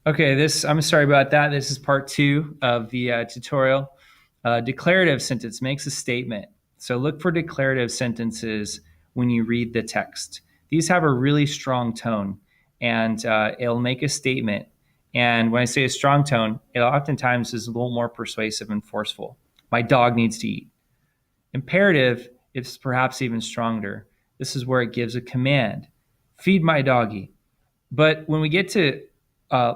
Okay, I'm sorry about that. This is part two of the tutorial. Declarative sentence makes a statement. So look for declarative sentences when you read the text. These have a really strong tone, and it'll make a statement. And when I say a strong tone, it oftentimes is a little more persuasive and forceful. My dog needs to eat. Imperative is perhaps even stronger. This is where it gives a command. Feed my doggy. But uh,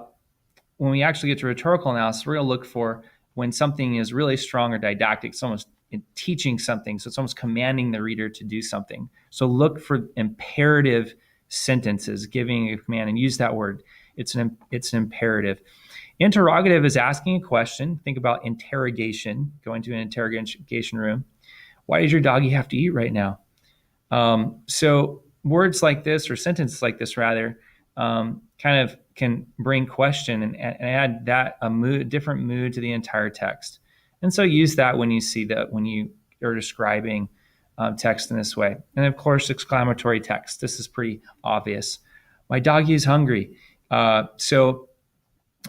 when we actually get to rhetorical analysis, we're going to look for when something is really strong or didactic, it's almost teaching something. So it's almost commanding the reader to do something. So look for imperative sentences, giving a command, and use that word. It's an imperative. Interrogative is asking a question. Think about interrogation, going to an interrogation room. Why does your doggy have to eat right now? So words like this, or sentences like this rather, kind of can bring question and add that different mood to the entire text. And so use that when you see that, when you are describing text in this way. And of course, exclamatory text. This is pretty obvious. My doggy is hungry. So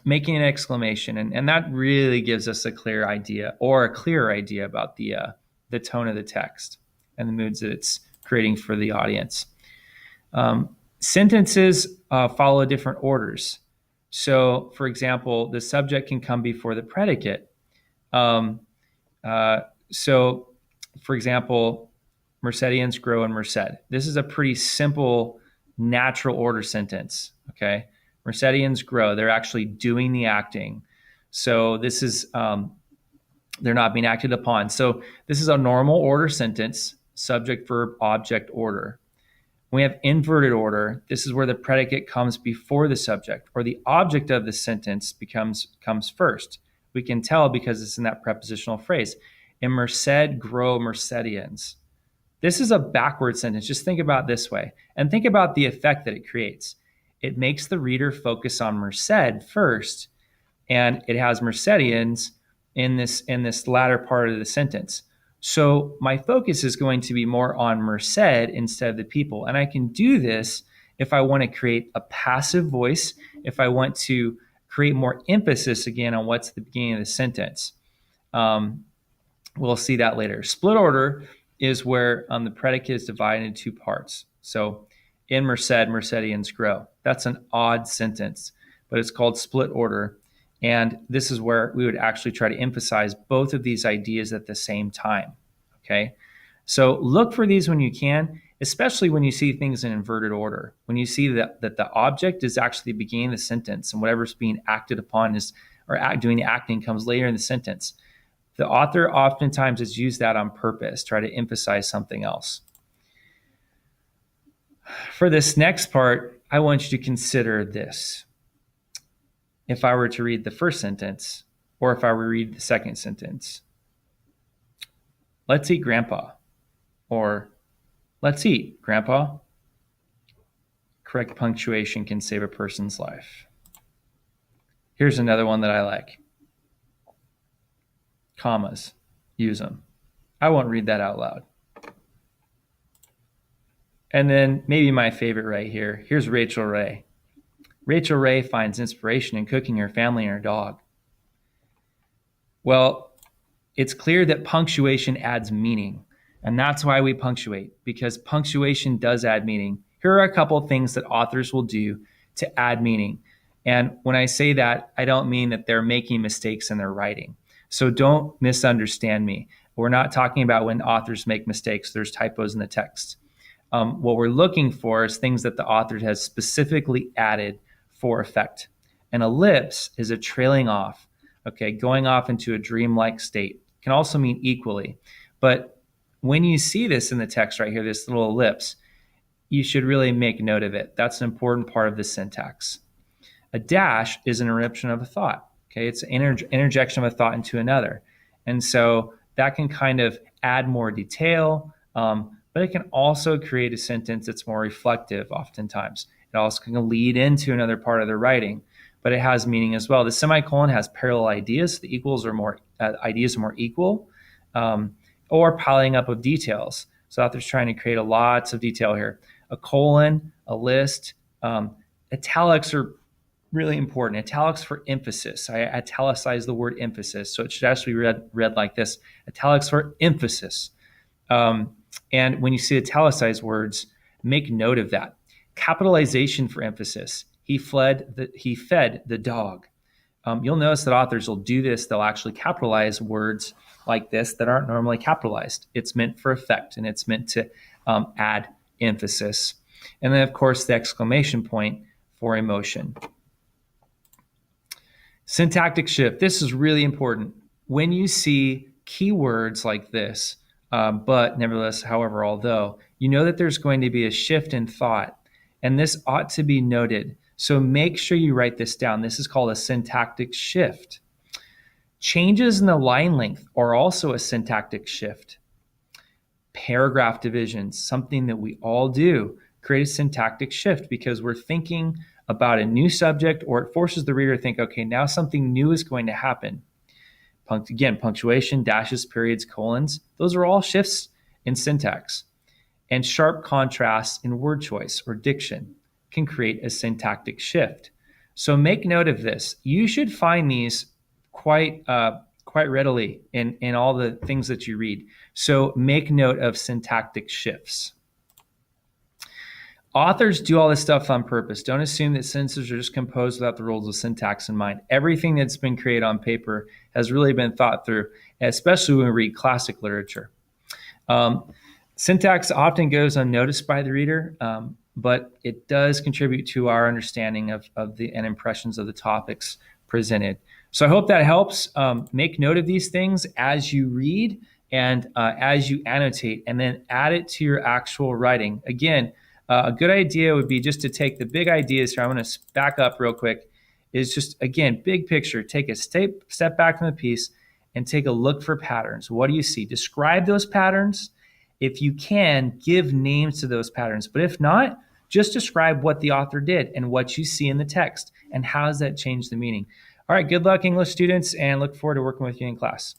making an exclamation, and that really gives us a clear idea, or a clearer idea about the tone of the text and the moods that it's creating for the audience. Sentences follow different orders. So, for example, the subject can come before the predicate. So, for example, Mercedians grow in Merced. This is a pretty simple, natural order sentence. Okay, Mercedians grow. They're actually doing the acting. So this is they're not being acted upon. So this is a normal order sentence, subject, verb, object, order. When we have inverted order, this is where the predicate comes before the subject, or the object of the sentence comes first. We can tell because it's in that prepositional phrase. In Merced grow Mercedians. This is a backward sentence. Just think about it this way, and think about the effect that it creates. It makes the reader focus on Merced first, and it has Mercedians in this latter part of the sentence. So my focus is going to be more on Merced instead of the people. And I can do this if I want to create a passive voice, if I want to create more emphasis again on what's the beginning of the sentence. We'll see that later. Split order is where the predicate is divided into two parts. So in Merced, Mercedians grow. That's an odd sentence, but it's called split order. And this is where we would actually try to emphasize both of these ideas at the same time. Okay. So look for these when you can, especially when you see things in inverted order. When you see that the object is actually the beginning of the sentence, and whatever's being acted upon doing the acting comes later in the sentence. The author oftentimes has used that on purpose, try to emphasize something else. For this next part, I want you to consider this. If I were to read the first sentence, or if I were to read the second sentence, let's eat, Grandpa, or let's eat, Grandpa. Correct punctuation can save a person's life. Here's another one that I like. Commas, use them. I won't read that out loud. And then maybe my favorite right here. Here's Rachel Ray. Rachel Ray finds inspiration in cooking her family and her dog. Well, it's clear that punctuation adds meaning, and that's why we punctuate, because punctuation does add meaning. Here are a couple of things that authors will do to add meaning. And when I say that, I don't mean that they're making mistakes in their writing. So don't misunderstand me. We're not talking about when authors make mistakes. There's typos in the text. What we're looking for is things that the author has specifically added for effect. An ellipse is a trailing off, okay, going off into a dreamlike state. It can also mean equally. But when you see this in the text right here, this little ellipse, you should really make note of it. That's an important part of the syntax. A dash is an interruption of a thought. Okay, it's an interjection of a thought into another. And so that can kind of add more detail, but it can also create a sentence that's more reflective oftentimes. It also can lead into another part of the writing, but it has meaning as well. The semicolon has parallel ideas. The equals are more ideas are more equal, or piling up of details. So author's trying to create lots of detail here. A colon, a list, italics are Really important. Italics for emphasis. I italicize the word emphasis, so it should actually be read like this: italics for emphasis. And when you see italicized words, make note of that. Capitalization for emphasis. He fed the dog. You'll notice that authors will do this. They'll actually capitalize words like this that aren't normally capitalized. It's meant for effect, and it's meant to add emphasis. And then, of course, the exclamation point for emotion. Syntactic shift. This is really important. When you see keywords like this, but nevertheless, however, although, you know that there's going to be a shift in thought, and this ought to be noted. So make sure you write this down. This is called a syntactic shift. Changes in the line length are also a syntactic shift. Paragraph divisions, something that we all do, create a syntactic shift because we're thinking about a new subject, or it forces the reader to think, okay, now something new is going to happen. Again, punctuation, dashes, periods, colons, those are all shifts in syntax. And sharp contrasts in word choice or diction can create a syntactic shift. So make note of this. You should find these quite readily in all the things that you read. So make note of syntactic shifts. Authors do all this stuff on purpose. Don't assume that sentences are just composed without the rules of syntax in mind. Everything that's been created on paper has really been thought through, especially when we read classic literature. Syntax often goes unnoticed by the reader, but it does contribute to our understanding of and impressions of the topics presented. So I hope that helps. Make note of these things as you read and as you annotate, and then add it to your actual writing. Again, a good idea would be just to take the big ideas here. I'm going to back up real quick. Is just, again, big picture. Take a step back from the piece and take a look for patterns. What do you see? Describe those patterns. If you can, give names to those patterns. But if not, just describe what the author did and what you see in the text and how does that change the meaning. All right, good luck, English students, and look forward to working with you in class.